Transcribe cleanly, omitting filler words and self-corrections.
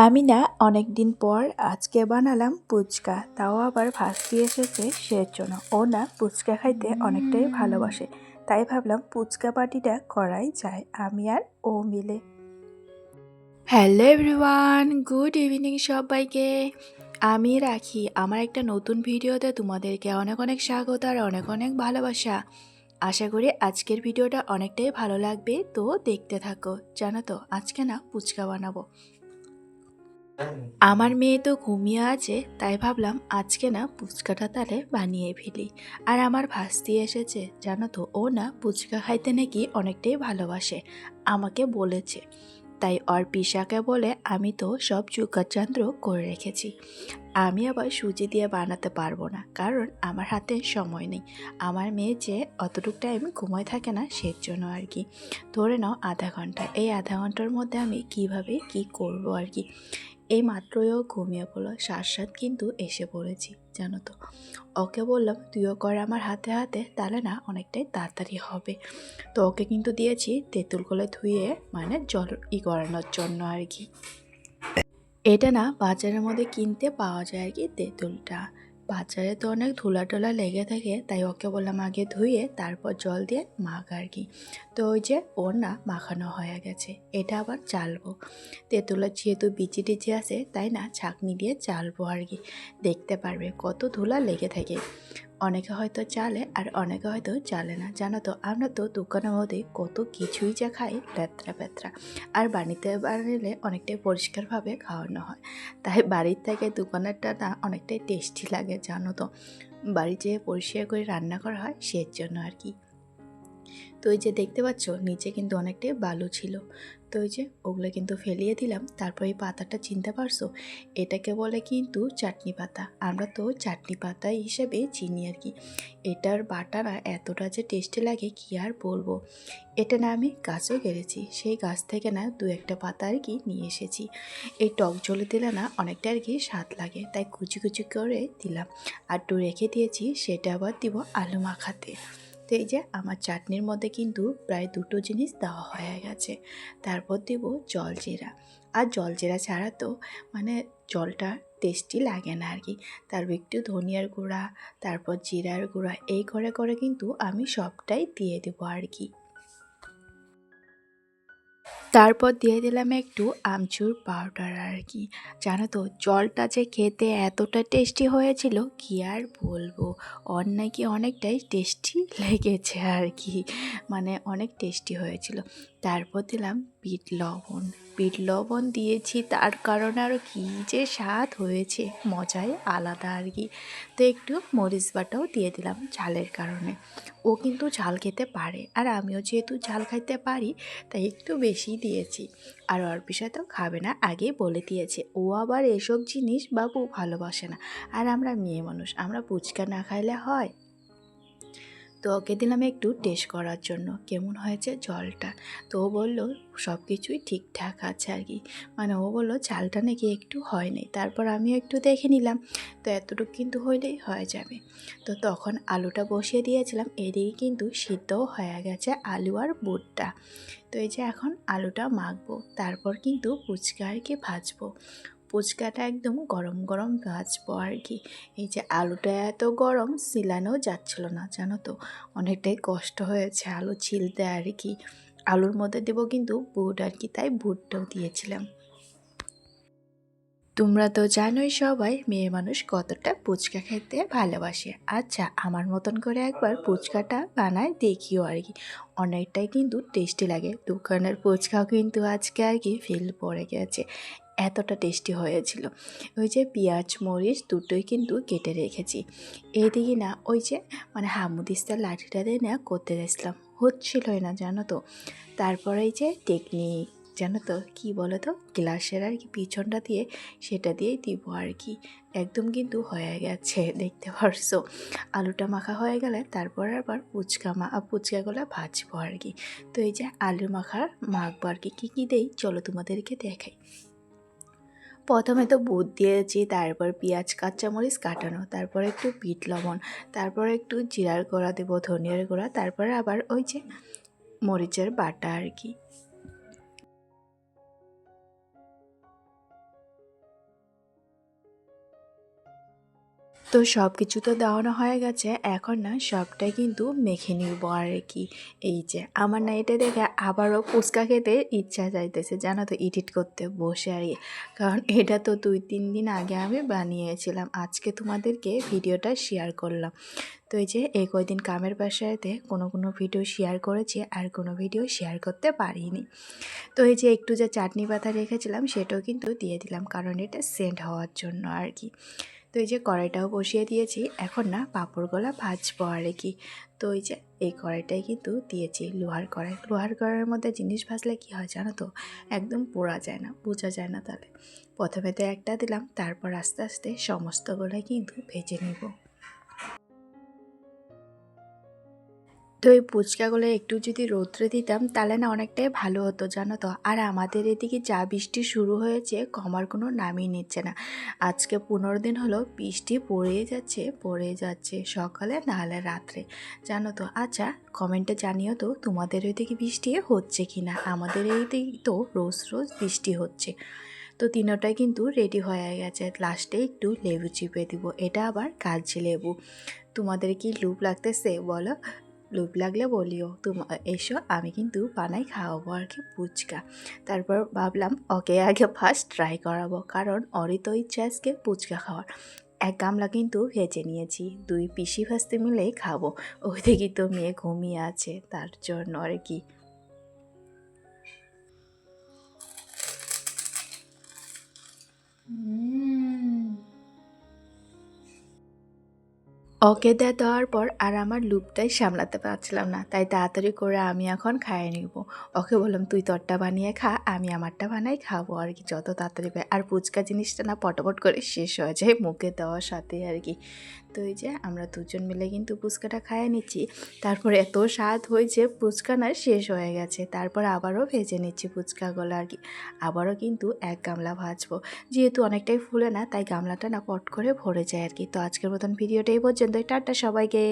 আমি না অনেক দিন পর আজকে বানালাম ফুচকা, তাও আবার ভাস্তি এসেছে সের জন্য। ও না ফুচকা খাইতে অনেকটাই ভালোবাসে, তাই ভাবলাম ফুচকা পার্টিটা করাই যায় আমি আর ও মিলে। হ্যালো এভরিওয়ান, গুড ইভিনিং সবাইকে। আমি রাখি আমার একটা নতুন ভিডিওতে তোমাদেরকে অনেক অনেক স্বাগত আর অনেক অনেক ভালোবাসা। আশা করি আজকের ভিডিওটা অনেকটাই ভালো লাগবে, তো দেখতে থাকো। জানো তো আজকে না ফুচকা বানাবো। আমার মেয়ে তো ঘুমিয়ে আছে, তাই ভাবলাম আজকে না ফুচকাটা তাহলে বানিয়ে ফেলি। আর আমার ভাস্তি এসেছে, জানো তো ও না ফুচকা খাইতে নাকি অনেকটাই ভালোবাসে, আমাকে বলেছে। তাই ওর পিসাকে বলে আমি তো সব যুগাচান্দ্র করে রেখেছি। আমি আবার সুজি দিয়ে বানাতে পারবো না, কারণ আমার হাতে সময় নেই। আমার মেয়ে যে অতটুকু টাইম ঘুমায় থাকে না, সের জন্য আর কি। ধরে নাও আধা ঘন্টা, এই আধা ঘন্টার মধ্যে আমি কিভাবে কি করব আর কি। এই মাত্রই ও ঘুমিয়ে পড়লো, সাত কিন্তু এসে পড়েছি জানো তো। ওকে বললাম তুইও কর আমার হাতে হাতে, তাহলে না অনেকটাই তাড়াতাড়ি হবে। তো ওকে কিন্তু দিয়েছি তেঁতুল করে ধুয়ে, মানে জল করানোর জন্য আর কি। এটা না বাজারের মধ্যে কিনতে পাওয়া যায় আর কি তেঁতুলটা। বাজারে তো অনেক ধুলা টোলা লেগে থাকে, তাই ওকে বললাম আগে ধুয়ে তারপর জল দিয়ে মাখ আর কি। তো ওই যে ওর না মাখানো হয়ে গেছে, এটা আবার চালবো। তেঁতুলের যেহেতু বিচি টিচি আছে, তাই না ছাঁকনি দিয়ে চালবো আর কি। দেখতে পারবে কত ধুলা লেগে থাকে। অনেকে হয়তো চালে আর অনেকে হয়তো চালে না, জানো তো আমরা তো দোকানের মধ্যে কত কিছুই যা খাই ল্যাত্রা প্যাত্রা। আর বাড়িতে বানালে অনেকটাই পরিষ্কারভাবে খাওয়ানো হয়, তাই বাড়ির থেকে দোকানেরটা না অনেকটাই টেস্টি লাগে জানো তো। বাড়ি যেয়ে পরিষ্কার করে রান্না করা হয় সের জন্য আর কি। তো ওই যে দেখতে পাচ্ছ নিচে কিন্তু অনেকটাই বালু ছিল, তো ওই যে ওগুলো কিন্তু ফেলিয়ে দিলাম। তারপর এই পাতাটা চিনতে পারছো, এটাকে বলে কিন্তু চাটনি পাতা, আমরা তো চাটনি পাতা হিসেবে চিনি আর কি। এটার বাটা না এতটা যে টেস্টি লাগে কি আর বলবো। এটা না আমি গাছও কেড়েছি, সেই গাছ থেকে না দু একটা পাতা আর কি নিয়ে এসেছি। এই টক ঝোলে দিলে না অনেকটা আর কি স্বাদ লাগে, তাই কুচি কুচি করে দিলাম। আর একটু রেখে দিয়েছি, সেটা আবার দিব আলু মাখাতে। তো এই যে আমার চাটনির মধ্যে কিন্তু প্রায় দুটো জিনিস দেওয়া হয়ে গেছে। তারপর দেব জলজিরা। আর জলজিরা ছাড়া তো মানে জলটা টেস্টি লাগে না আর কি। তারপর একটু ধনিয়ার গুঁড়া, তারপর জিরার গুঁড়া, এই করে করে কিন্তু আমি সবটাই দিয়ে দেবো আর কি। তারপর দিয়ে দিলাম একটু আমচুর পাউডার আর কি। জানো তো জলটা যে খেতে এতটা টেস্টি হয়েছিল কি আর বলবো। ওর নাকি অনেকটাই টেস্টি লেগেছে আর কি, মানে অনেক টেস্টি হয়েছিল। তারপর দিলাম বিট লবণ। বিট লবণ দিয়েছি তার কারণে আরও কী যে স্বাদ হয়েছে, মজাই আলাদা আর কি। তো একটু মরিচ বাটাও দিয়ে দিলাম ঝালের কারণে। ও কিন্তু ঝাল খেতে পারে, আর আমিও যেহেতু ঝাল খাইতে পারি, তাই একটু বেশি দিয়েছি। আর ওর বিষয় তো খাবে না আগেই বলে দিয়েছে, ও আবার এসব জিনিস বাবু ভালোবাসে না। আর আমরা মেয়ে মানুষ, আমরা ফুচকা না খাইলে হয়। তো ওকে দিলাম একটু টেস্ট করার জন্য কেমন হয়েছে জলটা। তো ও বললো সব কিছুই ঠিকঠাক আছে আর কি, মানে ও বললো ঝালটা নাকি একটু হয়নি। তারপর আমিও একটু দেখে নিলাম, তো এতটুকু কিন্তু হইলেই হয়ে যাবে। তো তখন আলুটা বসিয়ে দিয়েছিলাম, এদিকে কিন্তু সিদ্ধও হয়ে গেছে আলু আর বুটটা। তো এই যে এখন আলুটা মাখবো, তারপর কিন্তু ফুচকা আর কি ভাজবো। ফুচকাটা একদম গরম গরম ভাজবো আর কি। এই যে আলুটা এত গরম ছিলানো যাচ্ছিল না জানো তো, অনেকটাই কষ্ট হয়েছে আলু ছিলতে আর কি। আলুর মধ্যে দেবো কিন্তু বুট আর কি, তাই বুটটাও দিয়েছিলাম। তোমরা তো জানোই সবাই মেয়ে মানুষ কতটা ফুচকা খেতে ভালোবাসে। আচ্ছা আমার মতন করে একবার ফুচকাটা বানায় দেখিও আর কি, অনেকটাই কিন্তু টেস্টি লাগে। দোকানের ফুচকাও কিন্তু আজকে আর কি ফেল পড়ে গেছে, এতটা টেস্টি হয়েছিল। ওই যে পেঁয়াজ মরিচ দুটোই কিন্তু কেটে রেখেছি। এইদিকে না ওই যে মানে হামুদিস্তার লাঠিটা দিয়ে না করতে গেছিলাম, হচ্ছিলই না জানো তো। তারপরে এই যে টেকনিক জানো তো কী বলো তো, গ্লাসের আর কি পিছনটা দিয়ে সেটা দিয়েই দিব আর কি। একদম কিন্তু হয়ে গেছে দেখতে পারছো। আলুটা মাখা হয়ে গেলে তারপর আবার ফুচকাগুলো ভাজবো আর কি। তো এই যে আলু মাখবো আর কি, কী কী দেই চলো তোমাদেরকে দেখাই। প্রথমে তো বুট দিয়েছি, তারপর পেঁয়াজ কাঁচামরিচ কাটানো, তারপর একটু বিট লবণ, তারপর একটু জিরার গুঁড়া দেবো, ধনিয়ার গুঁড়া, তারপরে আবার ওই যে মরিচের বাটা আর কি। তো সব কিছু তো দেওয়ানো হয়ে গেছে, এখন না সবটাই কিন্তু মেখে নিব আর কি। এই যে আমার না এটা দেখে আবারও ফুচকা খেতে ইচ্ছা যাইতেছে, জানো তো, এডিট করতে বসে আর কি। কারণ এটা তো 2-3 দিন আগে আমি বানিয়েছিলাম, আজকে তোমাদেরকে ভিডিওটা শেয়ার করলাম। তো এই যে এই কয়দিন কামের বাসায়তে কোনো ভিডিও শেয়ার করেছি আর কোনো ভিডিও শেয়ার করতে পারিনি। তো এই যে একটু যে চাটনি পাতা রেখেছিলাম সেটাও কিন্তু দিয়ে দিলাম, কারণ এটা সেন্ট হওয়ার জন্য আর কি। তো এই যে কড়াইটাও বসিয়ে দিয়েছি, এখন না পাঁপড়গুলো ভাজবো আর কি। তো এই যে এই কড়াইটাই কিন্তু দিয়েছি লোহার কড়াই। লোহার কড়াইয়ের মধ্যে জিনিস ভাজলে কী হয় জানো তো, একদম পোড়া যায় না, বোঝা যায় না। তাহলে প্রথমে তো একটা দিলাম, তারপর আস্তে আস্তে সমস্তগুলোই কিন্তু ভেজে নিব। তো এই ফুচকাগুলো একটু যদি রৌদ্রে দিতাম তাহলে না অনেকটাই ভালো হতো, জানো তো। আর আমাদের এদিকে যা বৃষ্টি শুরু হয়েছে কমার কোনো নামই নিচ্ছে না। আজকে 15 দিন হলো বৃষ্টি পড়েই যাচ্ছে সকালে নাহলে রাত্রে, জানো তো। আচ্ছা, কমেন্টে জানিও তো তোমাদের ওইদিকে বৃষ্টি হচ্ছে কি না। আমাদের এইদিকে তো রোজ রোজ বৃষ্টি হচ্ছে। তো তিনোটাই কিন্তু রেডি হয়ে গেছে, লাস্টে একটু লেবু চিপে দিব, এটা আবার কাগজি লেবু। তোমাদের কি লুপ লাগতেছে বলো? লুপ লাগলে বলিও, এসো, আমি কিন্তু বানাই খাওয়াবো আর কি ফুচকা। তারপর ভাবলাম ওকে আগে ফার্স্ট ট্রাই করাবো, কারণ ওরই তো ইচ্ছা আজকে ফুচকা খাওয়ার। এক গামলা কিন্তু ভেজে নিয়েছি, 2 পিসি ভাজতে মিলেই খাবো। ওইদিকে তো মেয়ে ঘুমিয়ে আছে, তার জন্য আর কি। ওকে দেওয়ার পর আর আমার লুপটাই সামলাতে পারছিলাম না, তাই তাড়াতাড়ি করে আমি এখন খাইয়ে নিব। ওকে বললাম তুই তোরটা বানিয়ে খা, আমি আমারটা বানাই খাবো আর কি, যত তাড়াতাড়ি পাই। আর ফুচকা জিনিসটা না পটাপট করে শেষ হয়ে যায় মুখে দেওয়ার সাথে আর কি। তো এই যে আমরা দুজন মিলে কিন্তু ফুচকাটা খাইয়ে নিচ্ছি। তারপর এত স্বাদ হয়েছে, ফুচকা না শেষ হয়ে গেছে। তারপর আবারও ভেজে নিচ্ছি ফুচকাগুলো আর কি। আবারও কিন্তু এক গামলা ভাজবো, যেহেতু অনেকটাই ফুলে না, তাই গামলাটা না পট করে ভরে যায় আর কি। তো আজকের মতন ভিডিওটা এই পর্যন্তই, টাটা সবাইকে।